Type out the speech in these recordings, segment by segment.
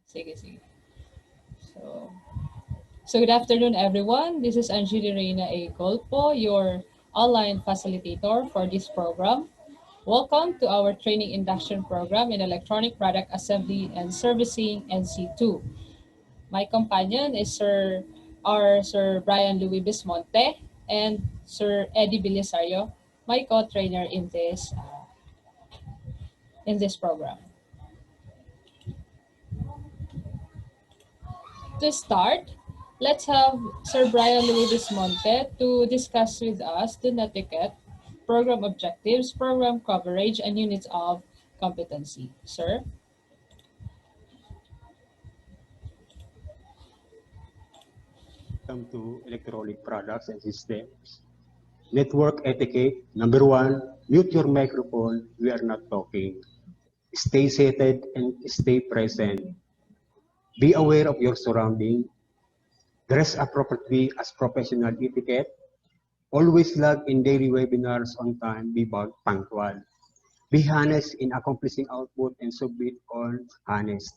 Sige, sige. So, so good afternoon, everyone. This is Anjali Reina A. Golpo, your online facilitator for this program. Welcome to our training induction program in electronic product assembly and servicing NC2. My companion is Sir Brian Louis Bismonte and Sir Eddie Belisario, my co-trainer in this program. To start, let's have Sir Brian Louis Bismonte to discuss with us the netiquette, program objectives, program coverage, and units of competency. Sir? Come to electronic products and systems. Network etiquette. Number one, mute your microphone. We are not talking. Stay seated and stay present. Be aware of your surrounding. Dress appropriately as professional etiquette. Always log in daily webinars on time. Be punctual. Be honest in accomplishing output and submit on honest.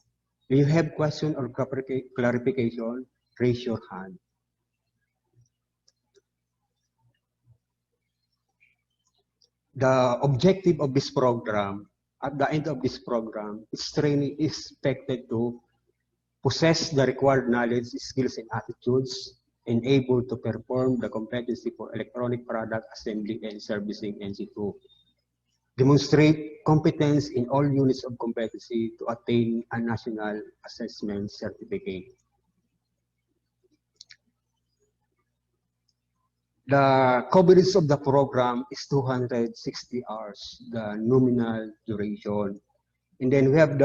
If you have question or clarification, raise your hand. The objective of this program, at the end of this program, is training is expected to possess the required knowledge, skills, and attitudes, and able to perform the competency for electronic product assembly and servicing NC2. Demonstrate competence in all units of competency to attain a national assessment certificate. The coverage of the program is 260 hours, the nominal duration. And then we have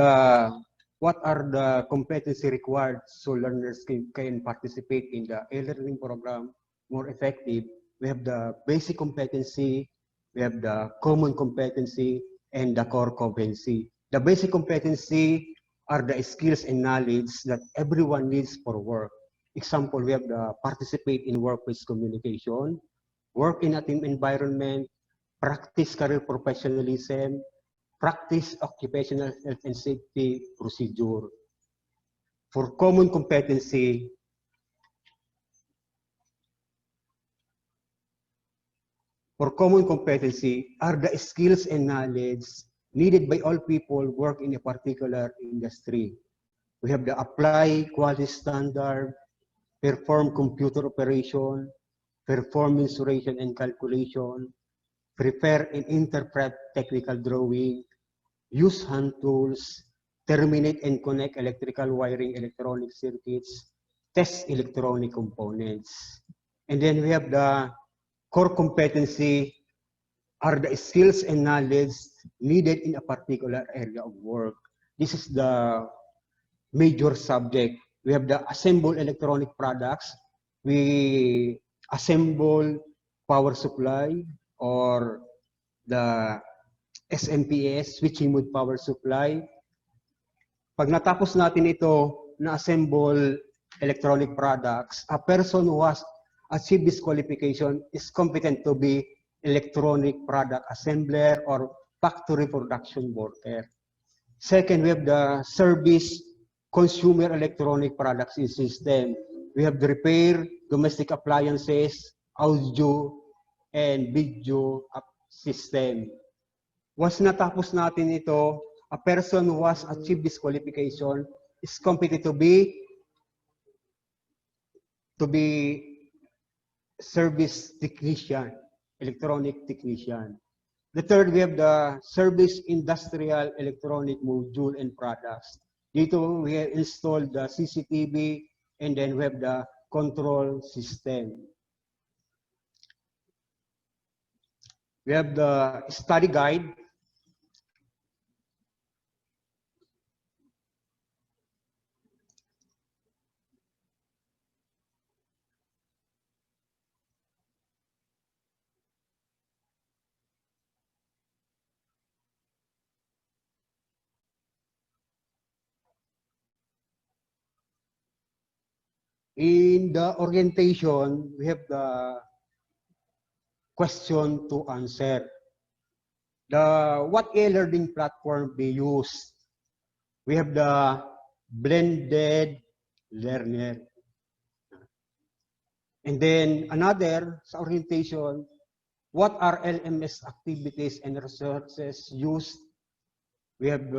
what are the competency required so learners can participate in the e-learning program more effective. We have the basic competency, we have the common competency, and the core competency. The basic competency are the skills and knowledge that everyone needs for work. Example, we have the participate in workplace communication, work in a team environment, practice career professionalism, practice occupational health and safety procedure. For common competency, are the skills and knowledge needed by all people work in a particular industry. We have the apply quality standard, perform computer operation, perform mensuration and calculation, prepare and interpret technical drawing, use hand tools, terminate and connect electrical wiring electronic circuits, test electronic components. And then we have the core competency are the skills and knowledge needed in a particular area of work. This is the major subject. We have the assemble electronic products. We assemble power supply or the SMPS, switching mode power supply. Pag natapos natin ito, na-assemble electronic products, a person who has achieved this qualification is competent to be electronic product assembler or factory production worker. Second, we have the service consumer electronic products in system. We have the repair, domestic appliances, audio, and video system. Once natapos natin ito, a person who has achieved this qualification is competent to be service technician, electronic technician. The third, we have the service industrial electronic module and products. Dito we have installed the CCTV and then we have the control system. We have the study guide. In the orientation, we have the question to answer. What e-learning platform we use? We have the blended learner. And then another sa orientation, what are LMS activities and resources used? We have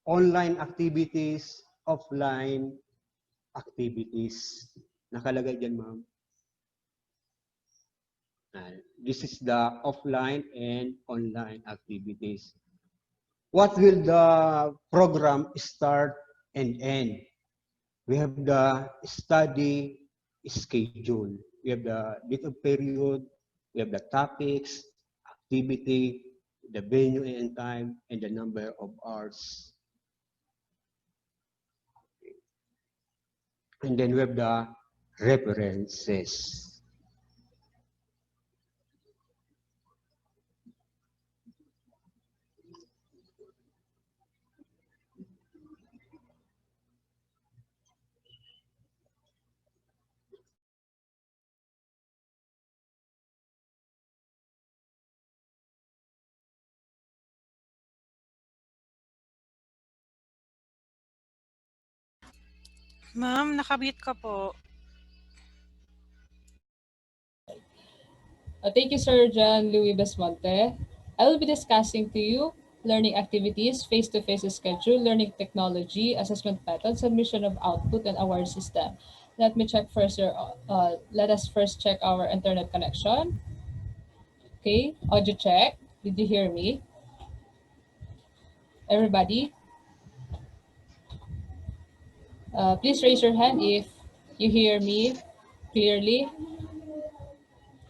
online activities, offline activities. Nakalagay dyan, ma'am. This is the offline and online activities. What will the program start and end? We have the study schedule. We have the date of period. We have the topics, activity, the venue and time, and the number of hours. And then we have the references. Ma'am, nakabit ka po. Thank you, Sir John Louis Besmonte. I will be discussing to you learning activities, face-to-face schedule, learning technology, assessment methods, submission of output, and award system. Let me check first let us first check our internet connection. Okay, audio check. Did you hear me? Everybody, please raise your hand if you hear me clearly.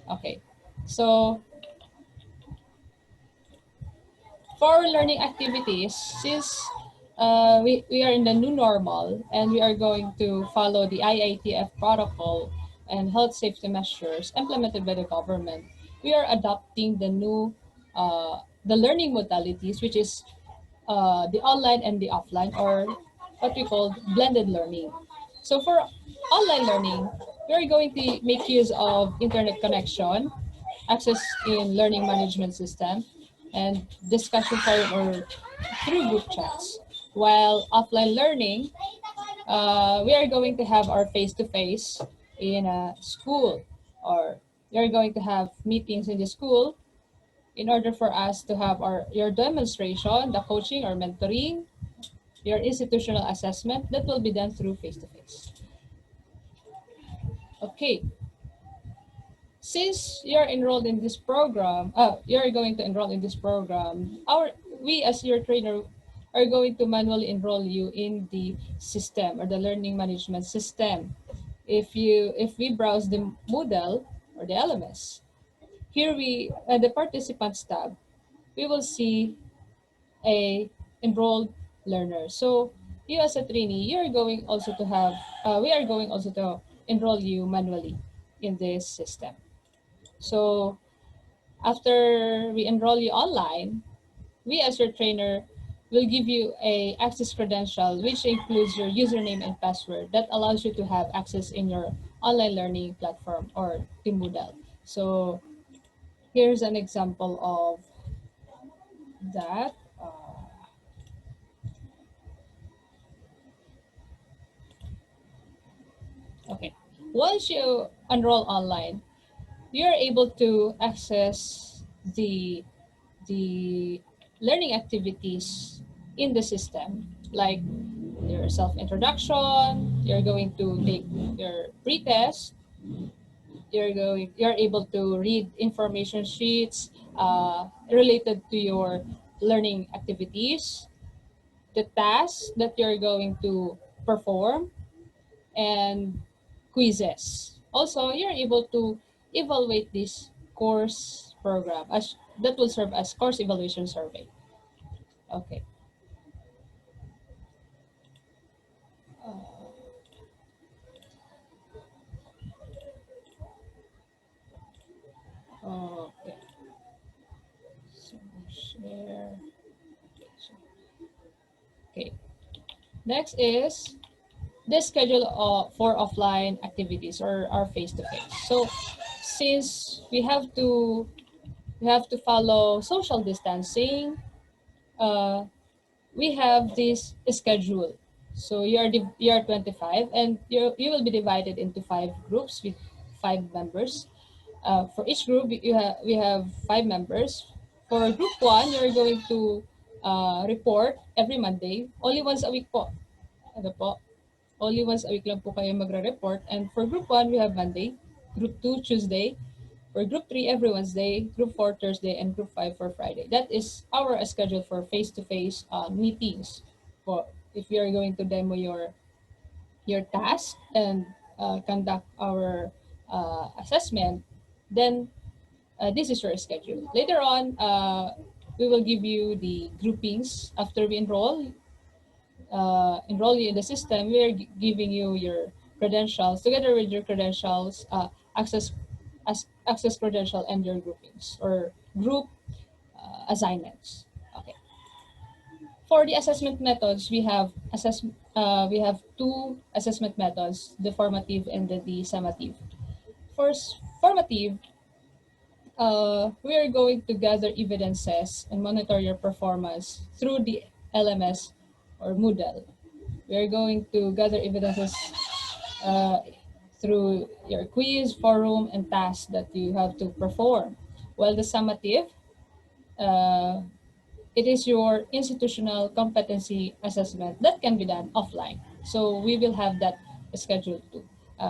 Okay, so for learning activities, since we are in the new normal and we are going to follow the IITF protocol and health safety measures implemented by the government, we are adopting the learning modalities, which is the online and the offline, or what we call blended learning. So for online learning, we are going to make use of internet connection, access in learning management system, and discussion forum or through group chats. While offline learning, we are going to have our face-to-face in a school, or we are going to have meetings in the school in order for us to have your demonstration, the coaching or mentoring, your institutional assessment that will be done through face-to-face. Okay, since you're enrolled in this program, you're going to enroll in this program, we as your trainer are going to manually enroll you in the system or the learning management system. If we browse the Moodle or the LMS, here we the participants tab, we will see a enrolled learner. So you as a trainee, you're going also to have we are going also to enroll you manually in this system. So after we enroll you online, we as your trainer will give you a access credential which includes your username and password that allows you to have access in your online learning platform or the Moodle. So here's an example of that. Okay. Once you enroll online, you're able to access the learning activities in the system, like your self-introduction, you're going to take your pre-test, you're able to read information sheets related to your learning activities, the tasks that you're going to perform, and quizzes. Also, you're able to evaluate this course program as that will serve as course evaluation survey. Okay. Okay. So share. Okay. Next is the schedule for offline activities or our face to face. So since we have to follow social distancing, uh, we have this schedule. So you are 25, and you will be divided into 5 groups with 5 members. For each group, we have 5 members. For group one, you're going to report every Monday, only once a week po. Ano po? Only once a week lang po kayo magre-report. And for group one, we have Monday, group two, Tuesday, for group three, every Wednesday, group four, Thursday, and group five for Friday. That is our schedule for face-to-face meetings. For if you are going to demo your task and conduct our assessment, then this is your schedule. Later on, we will give you the groupings after we enroll you in the system. We are giving you your credentials together with your credentials, access access credential and your groupings or group assignments. Okay. For the assessment methods, we have two assessment methods: the formative and the summative. First, formative, we are going to gather evidences and monitor your performance through the LMS or Moodle. We are going to gather evidences uh, through your quiz, forum, and tasks that you have to perform. While the summative, uh, it is your institutional competency assessment that can be done offline. So we will have that scheduled too,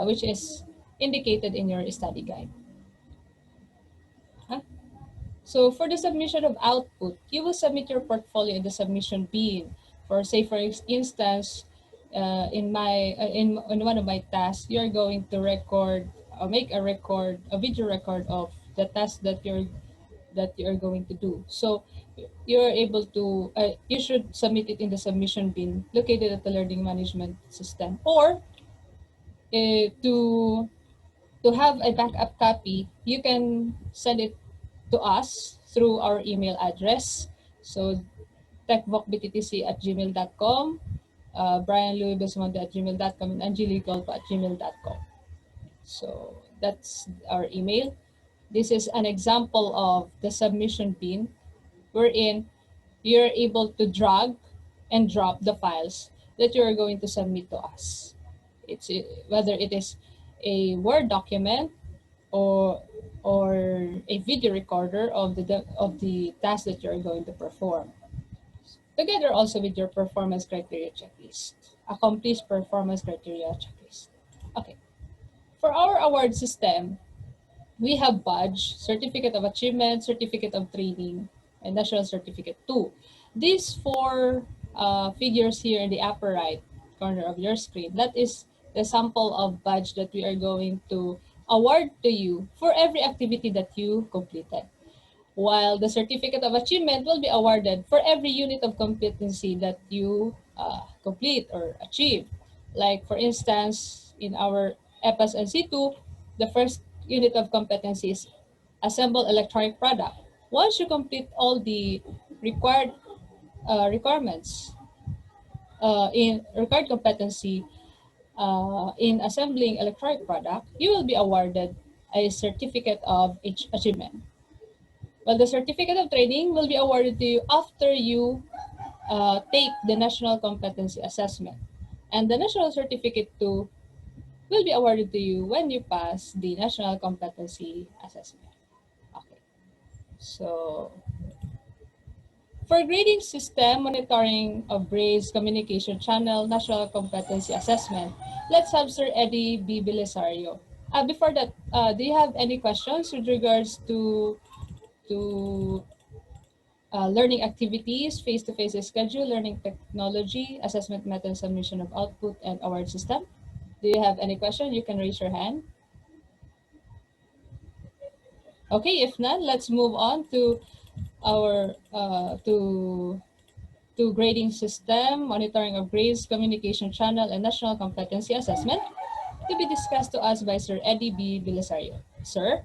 which is indicated in your study guide. Huh? So for the submission of output, you will submit your portfolio in the submission bin. For say, for instance, in one of my tasks, you're going to record or make a video record of the task that you're going to do. So you're able to you should submit it in the submission bin located at the learning management system, or to have a backup copy, you can send it to us through our email address. So techvocbttc at gmail.com, Brian Louis Besmonte at gmail.com, and angelicolpa at gmail.com. So that's our email. This is an example of the submission bin wherein you're able to drag and drop the files that you're going to submit to us. Whether it is a Word document or a video recorder of the task that you're going to perform. Together also with your performance criteria checklist. Accomplish performance criteria checklist. Okay. For our award system, we have badge, certificate of achievement, certificate of training, and national certificate too. These four figures here in the upper right corner of your screen, that is the sample of badge that we are going to award to you for every activity that you completed. While the certificate of achievement will be awarded for every unit of competency that you complete or achieve. Like for instance, in our EPAS and C2, the first unit of competency is assemble electronic product. Once you complete all the required requirements in required competency in assembling electronic product, you will be awarded a certificate of achievement. Well, the certificate of training will be awarded to you after you take the national competency assessment. And the national certificate too will be awarded to you when you pass the national competency assessment. Okay. So for grading system, monitoring of grades, communication channel, national competency assessment, let's have Sir Eddie B. Belisario. Before that, do you have any questions with regards to learning activities, face-to-face schedule, learning technology, assessment method, submission of output, and award system? Do you have any question? You can raise your hand. Okay, if not, let's move on to our to grading system, monitoring of grades, communication channel, and national competency assessment to be discussed to us by Sir Eddie B. Belisario. Sir?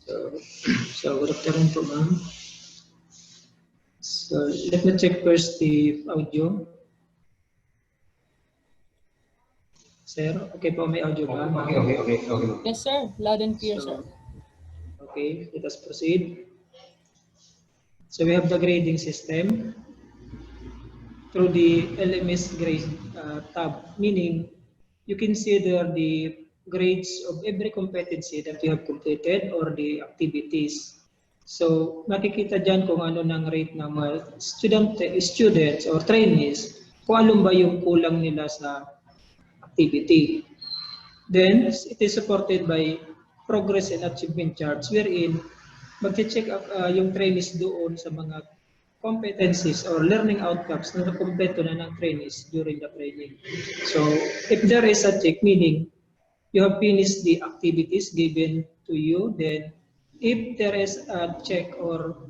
So good afternoon po, ma'am. So let me check first the audio. Sir, okay po, may audio ba? Okay. Yes, sir. Loud and clear, sir. Okay, let us proceed. So we have the grading system through the LMS grade tab, meaning you consider the grades of every competency that you have completed or the activities. So makikita dyan kung ano ng rate ng mga students or trainees, kung alin ba yung kulang nila sa activity. Then, it is supported by progress and achievement charts wherein mag-check up yung trainees doon sa mga competencies or learning outcomes na nakumpleto na ng trainees during the training. So, if there is a check, meaning you have finished the activities given to you, then if there is a check or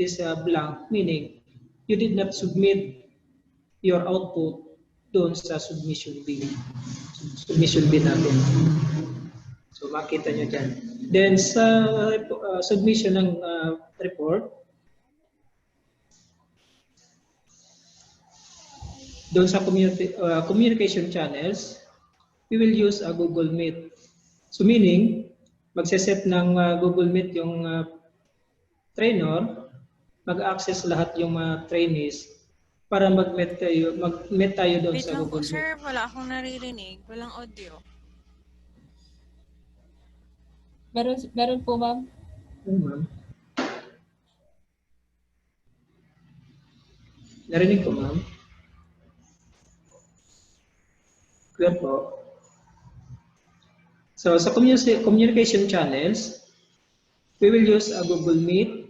is a blank, meaning you did not submit your output doon sa submission bin. Submission bin natin. So makita nyo dyan. Then sa submission ng report, doon sa communication channels, we will use a Google Meet. So meaning, magseset ng Google Meet yung trainer, mag-access lahat yung trainees para mag-meet tayo doon Wait sa lang po, Google Meet. sir. Wala akong naririnig. Walang audio. Meron po, ma'am. Ma'am. Narinig ko, ma'am. Clear po. So sa communication channels, we will use a Google Meet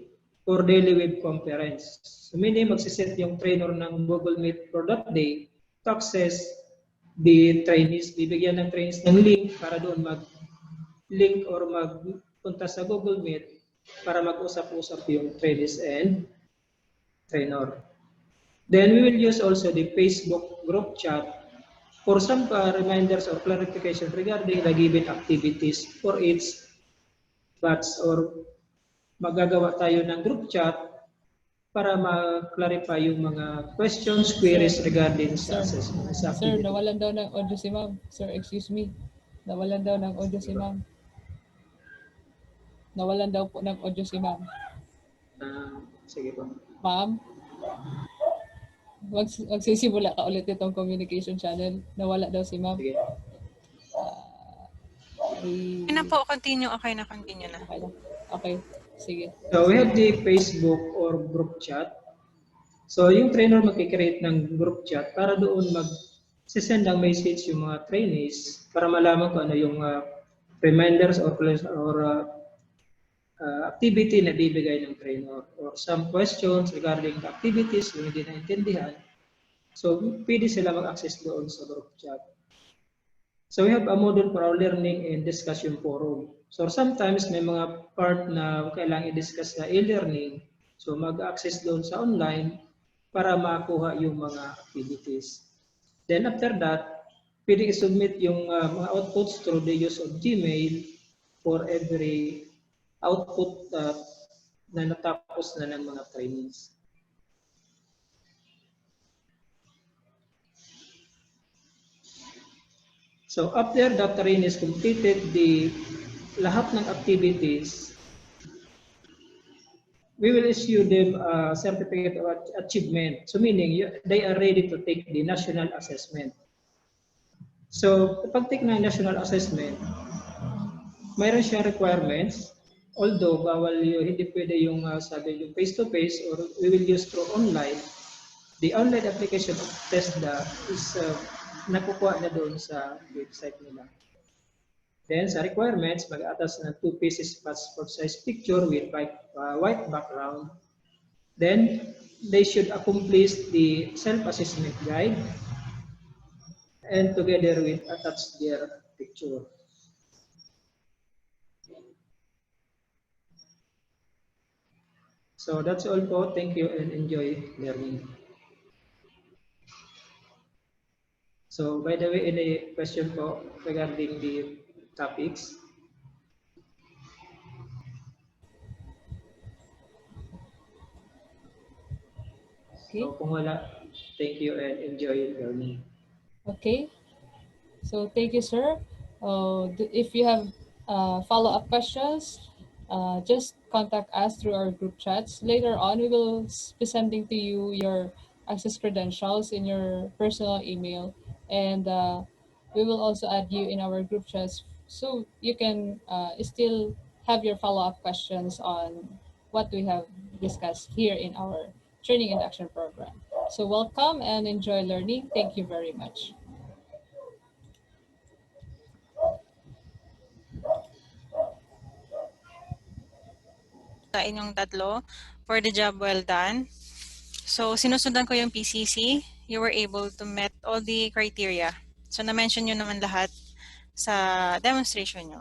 or daily web conference. So meaning magsiset yung trainer ng Google Meet for that day to access the trainees. Bibigyan ng trainees ng link para doon mag-link or magpunta sa Google Meet para mag-usap-usap yung trainees and trainer. Then we will use also the Facebook group chat for some reminders or clarification regarding the given activities for each batch or magagawa tayo ng group chat para ma-clarify yung mga questions, queries regarding sa assessment. Sa Sir, activity. nawalan daw ng audio si ma'am. Sir, excuse me. Nawalan daw ng audio si ma'am. Nawalan daw po ng audio si ma'am. Sige po. Ma'am, magsisimula ka ulit itong communication channel. Nawala daw si ma'am. Sige. Okay na po, continue. Okay na, continue na. Okay lang. Okay, sige. So we have the Facebook or group chat. So yung trainer magkikreate ng group chat para doon mag-send ng message yung mga trainees para malaman kung ano yung reminders or activity na bibigay ng trainer or some questions regarding the activities yung hindi naintindihan. So pwede sila mag-access doon sa group chat. So we have a module for our learning and discussion forum. So sometimes may mga part na kailangan i-discuss sa e-learning. So mag-access doon sa online para makuha yung mga activities. Then after that, pwede i-submit yung mga outputs through the use of Gmail for every output na natapos na ng mga trainees. So after the trainees completed lahat ng activities, we will issue them a certificate of achievement. So meaning they are ready to take the national assessment. So pag take ng national assessment, mayroon siyang requirements. Although bawal hindi pwede yung sabi yung face-to-face or we will use through online. The online application of TESDA is nakukuha na doon sa website nila. Then sa requirements, mag-attach ng 2 pieces passport size picture with white background. Then they should accomplish the self-assessment guide and together with attach their picture. So that's all po. Thank you and enjoy learning. So by the way, any question po regarding the topics? Okay. So kung wala, thank you and enjoy learning. Okay. So thank you, sir. If you have follow-up questions, just contact us through our group chats. Later on, we will be sending to you your access credentials in your personal email, and we will also add you in our group chats so you can still have your follow-up questions on what we have discussed here in our training and action program. So welcome and enjoy learning. Thank you very much. Sa inyong tatlo for the job well done. So, sinusundan ko yung PCC. You were able to met all the criteria. So, na-mention nyo naman lahat sa demonstration nyo.